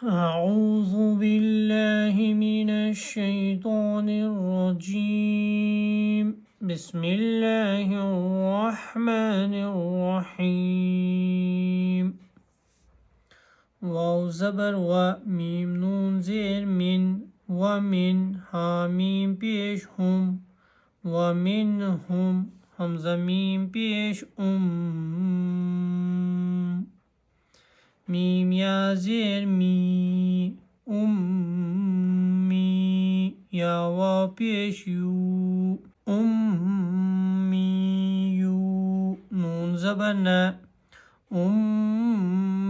أعوذ بالله من الشيطان الرجيم. بسم الله الرحمن الرحيم. واو زبر و ميم نون زير من ومن حاميم پیش هم ومنهم همزة ميم پیش ميم يا زير مي أمي يا واو پیش يو أمي يو نون زبر نا أميون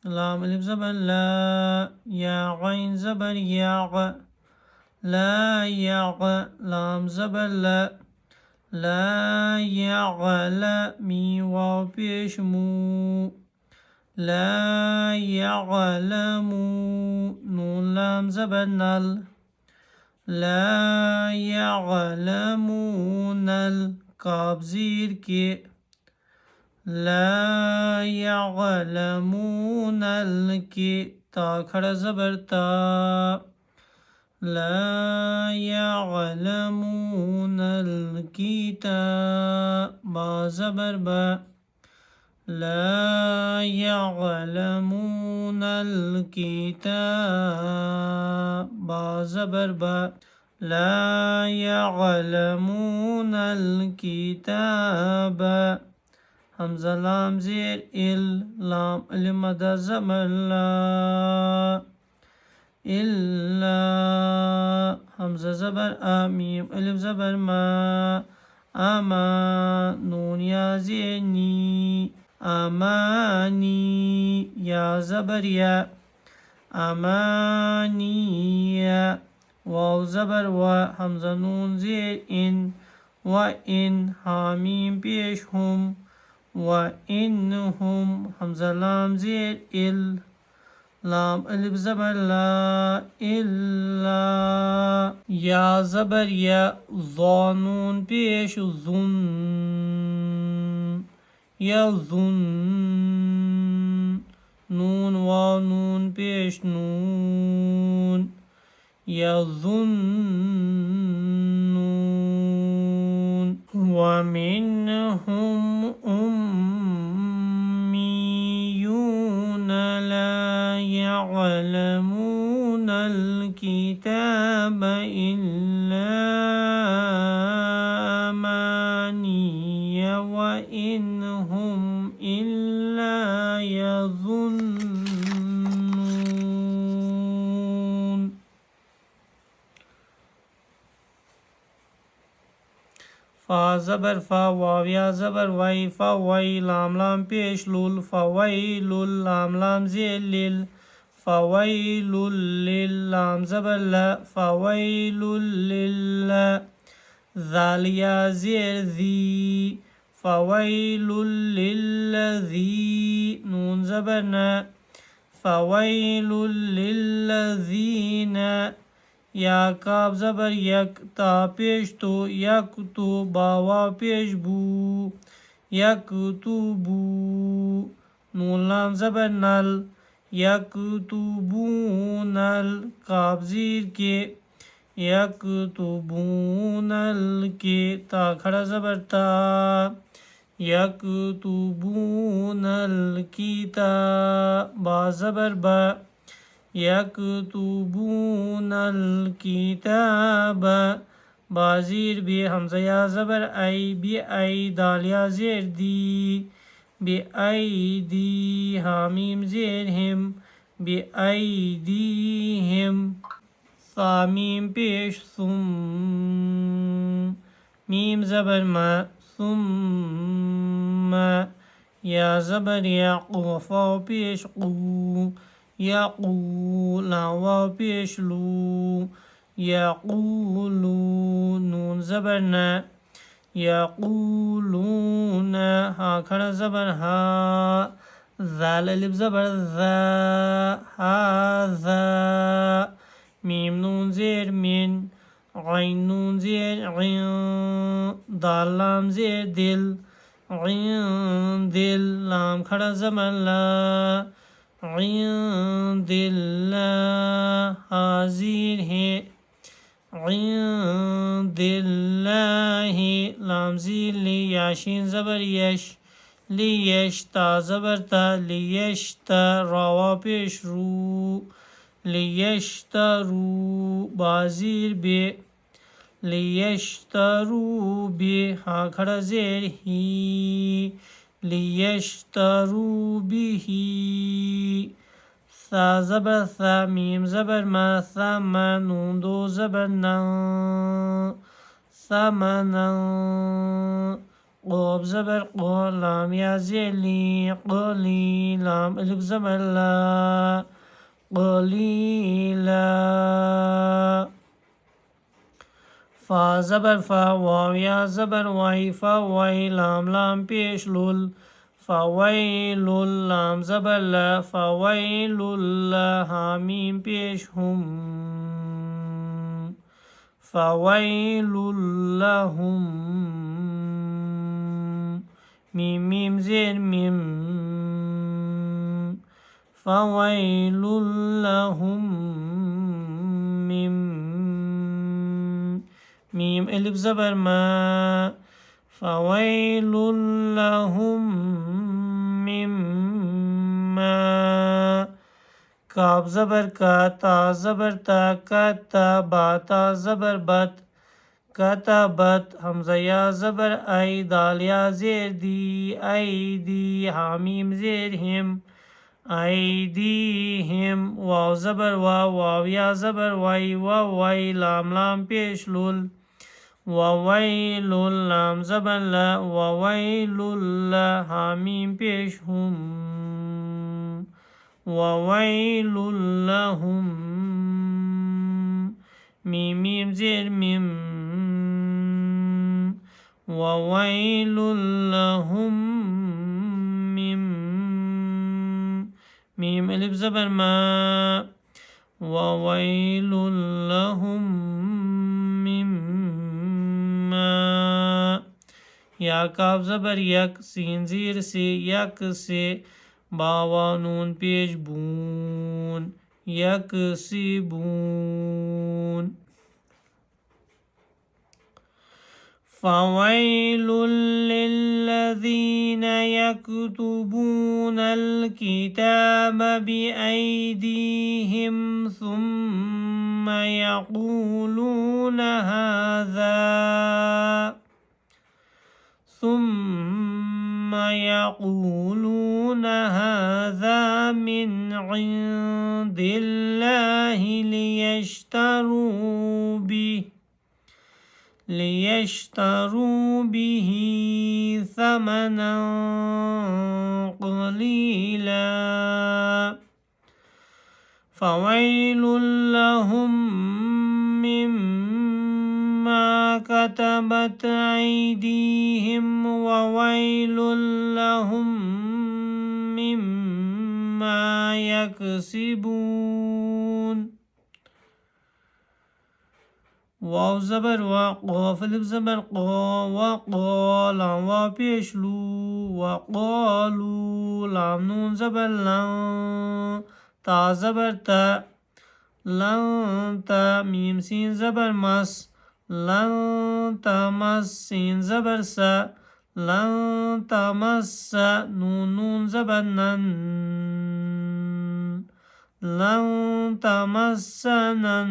لام ألف زبر لا يا عين زبر يا لا يا لام زبر لا يعلم مي واو پیش مو لا يعلم نون لام زبر نل لا يعلمون القاف زير كي لا يعلمون الكي تا کھڑا زبر تا لا يعلمون الكتاب با زبر با لا يعلمون الكتاب با زبر با لا يعلمون الكتاب همزة لام زير لام المدى زبر لا إلا همزة زبر ميم ألف زبر ما أما نون يا زيني أماني يا زبر يا أماني واو زبر و همزة نون زير إن وإن حاميم پیش هم وإنهم همزة لام زير لام ألف زبر لا إلا يا زبر يا ظنون پیش ظن يظن نون واو نون پیش نون يظنون ومنهم أميون لا يعلمون الكتاب إلا أماني وإن هم إلا يظنون فا زبر فا واو یا زبر وی فا وی لام لام پیش لول فویل لام لام زیر لیل فویل للام زبر لا فویل لله ذال یا زیر ذی فویل للذی نون زبر نا فویل للذین یا کاف زبر یک تا پیش تو یک تو باوا پیش بو یک تو بو نون لام زبر نل یک تو بو نل کاف زیر کے یک تو بو نل کے تا کھڑا زبر تا یک تو بو نل کی تا با زبر با يكتبون الكتاب بازير بي همزة يا زبر أي بأي دال يا زير دي بأيدي هاميم زير هم بأيديهم ثاميم بيش ثم ميم زبر ما ثم يا زبر يا قوفا بيش قو يقول واو پیش لو يقولون نون زبرنا يقولون ها کھڑا زبر ها ذال الف زبر ذا هذا ميم نون زير من عين نون زير عين دال لام زير دل عين دل لام کھڑا زبر لا عند الله حاضر ہے عند الله لام زیر لی یاشین زبر یش لیش تا زبر تا لیشتا راوا پیش رو لیشترو بازیر بے لیشترو بے ہاں کھڑا زیر ہی لیشترو بھی ثا زبر ثا میم زبر ما ثم نون دو زبر نن ثمنا قوب زبر قو لام یا زیلی قلی لام الف زبر لا قلیلا فا زبر فا واو یا زبر وائی فا وائی لام لام پیش لول فویل لام زبر لا فویل حامیم پیش هم فویل لهم میم میم زیر میم فویل لهم میم میم الف زبر ما فویل لهم مما کاف زبر کا تا زبر تا کتا باتا زبر بت کتبت حمزہ یا زبر ای دال یا زیر دی ای دی حامیم زیر ہم ایدیہم واو زبر واو یا زبر وائی وائی لام لام پیش لول وویل لام زبر لا وویل حامیم پیش هم وویل لهم میم میم زیر میم وویل لهم میم میم الف زبر ما وویل لهم مما یا کاف زبر یک سین زیر سے یک سے باوا نون پیش بون یک سی بون فویل للذین یکتبون الکتاب بأیدیہم ثم یقولون هذا من عند الله ليشتروا به ثمنا قليلا فويل لهم مما كتبت أيديهم وويل لهم مما يكسبون واو زبر قاف الف زبر وقال وا پیش لو وقالوا لام نون زبر لن تا زبر تا لن تا میم سین زبر مس لن تمس سین زبر سا لن تمس نون زبر نن لن تمسنا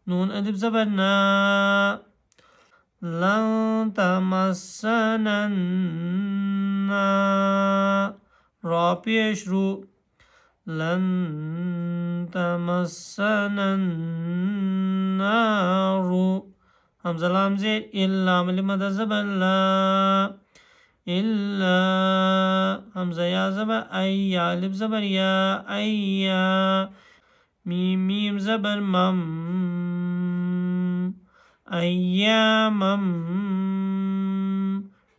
نون الف زبر نا لن تمسنا را پیش رو لن تمسنا النار حمزہ لام زیر الا مد زبر لا الا حمزہ یا زبر ای یا الف زبر یا ایا میم میم زبر مم ایامم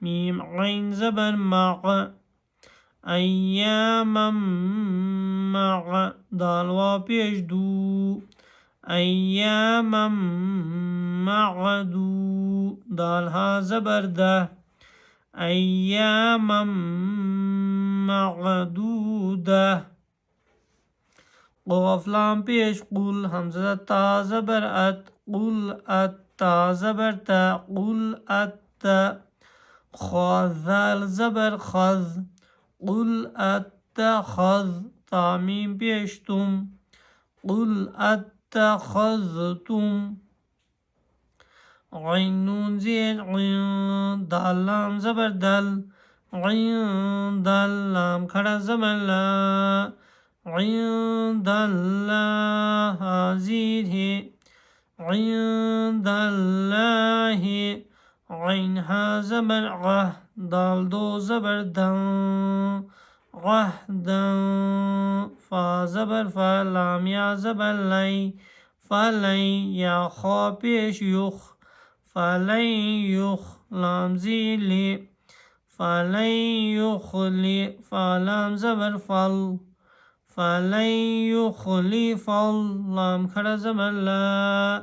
میم عین زبر مع ایامم مع دال وا پیش دو ایامم معدو دال ها زبر ده ایامم معدودة قاف لام پیش قل همزة تا زبر ات قل ات تا زبر تا قل ات خا ذال زبر خذ قل اتخذ تا میم پیش تم قل اتخذتم عين نون زين عين دال لام زبر دل عند اللام کھڑا زبر لا عند الله زيد هي عند الله عين ها زبر غ دال دو زبر دن غهدا فا زبر فا لام یا زبر لی فلن یا خا پیش یخ فلن یخ لام زیلی فلن یخلی فلام زبر فل فلن یخلف اللام کھڑا زبر لا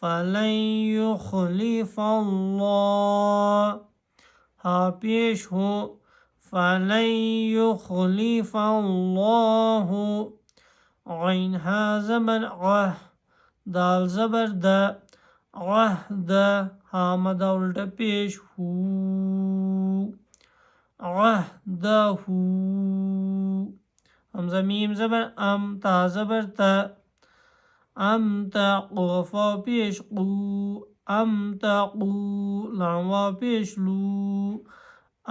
فلن یخلف الله ها پیش ہو فلن يخلف الله عين ها زبر غه دال زبر د عهد ها مد الٹا پیش هو عهده همزه میم زبر ام تا زبر تا ام تقوا پیش قو ام تقو لام وا پیش لو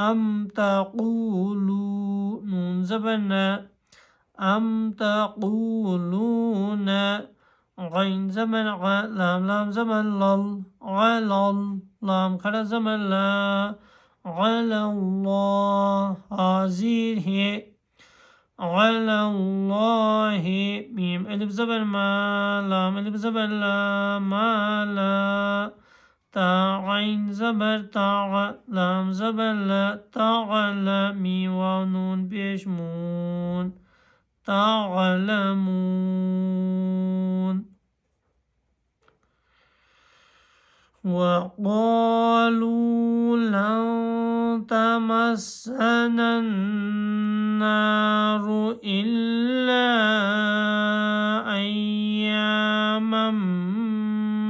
ام تقولوا نون زبرنا ام تقولون غين زمن غ لام زمن لل غلل لام کھڑا زمن لا على الله عزيز هي على الله ميم الف زبر ما لام الف زبر لا ما لا تا عين زبر تا لام زبر لا تعلم ميم واو نون پیش مون تعلمون وقالوا لن تمسنا النار إلا أياما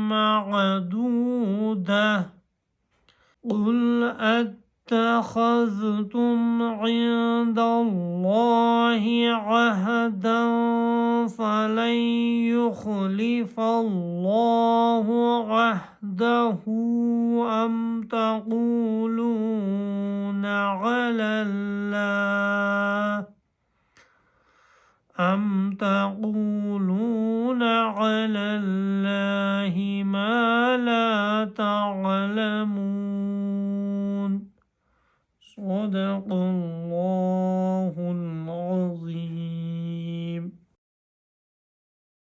معدودة قل اتخذتم عند الله عهدا فلن يخلف الله عهده أم تقولون على الله ما لا تعلمون صدق الله